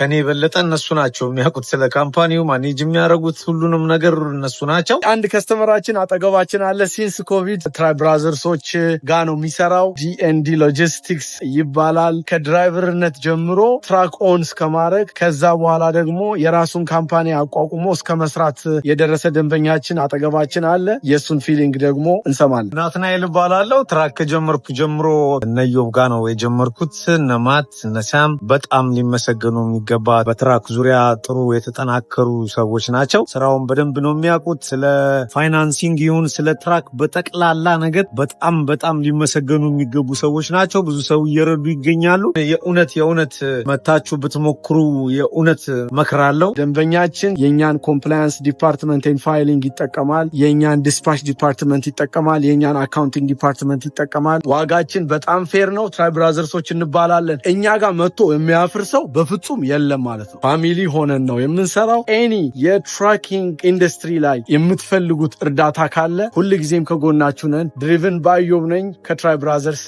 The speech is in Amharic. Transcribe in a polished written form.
ከኔ የበለጠ እነሱ ናቸው የሚያውቁት ስለ ካምፓኒው ማኔጅ የሚያደርጉት ሁሉንም ነገር እነሱ ናቸው። አንድ ከስተመራችን አጠገባችን አለ። ሲንስ ኮቪድ ትራይ ብራዘርሶች ጋር ነው የሚሰራው። ጂኤንዲ ሎጂስቲክስ ይባላል። ከድራይቨርነት ጀምሮ ትራክ ኦን እስከማድረግ ከዛ በኋላ ደግሞ የራሱን ካምፓኒ አቋቁሞ እስከ መስራት የደረሰ ደንበኛችን አጠገባችን አለ። የሱን ፊሊንግ ደግሞ እንሰማለን። ናትናኤል እባላለሁ። ትራክ ከጀመርኩ ጀምሮ እነዮብ ጋር ነው የጀመርኩት። እነማት እነሳም በጣም ሊመሰገኑ የሚገባ በትራክ ዙሪያ ጥሩ የተጠናከሩ ሰዎች ናቸው። ስራውን በደንብ ነው የሚያውቁት። ስለ ፋይናንሲንግ ይሁን ስለ ትራክ በጠቅላላ ነገር በጣም ሊመሰገኑ የሚገቡ ሰዎች ናቸው። ብዙ ሰው እየረዱ ይገኛሉ። የእውነት መታችሁ ብትሞክሩ የእውነት መክራለሁ። ደንበኛችን የኛን ኮምፕላያንስ ዲፓርትመንትን ፋይሊንግ ይጠቀማል፣ የኛን ዲስፓች ዲፓርትመንት ይጠቀማል፣ የኛን አካውንቲንግ ዲፓርትመንት ይጠቀማል። ዋጋችን በጣም ፌር ነው። ትራይ ብራዘርሶች እንባላለን። እኛ ጋር መጥቶ የሚያፍር ሰው በፍጹም የለም ማለት ነው። ፋሚሊ ሆነን ነው የምንሰራው። ኤኒ የትራኪንግ ኢንዱስትሪ ላይ የምትፈልጉት እርዳታ ካለ ሁልጊዜም ከጎናችሁ ነን። ድሪቭን ባይ ዮብ ነኝ ከትራይ ብራዘርስ።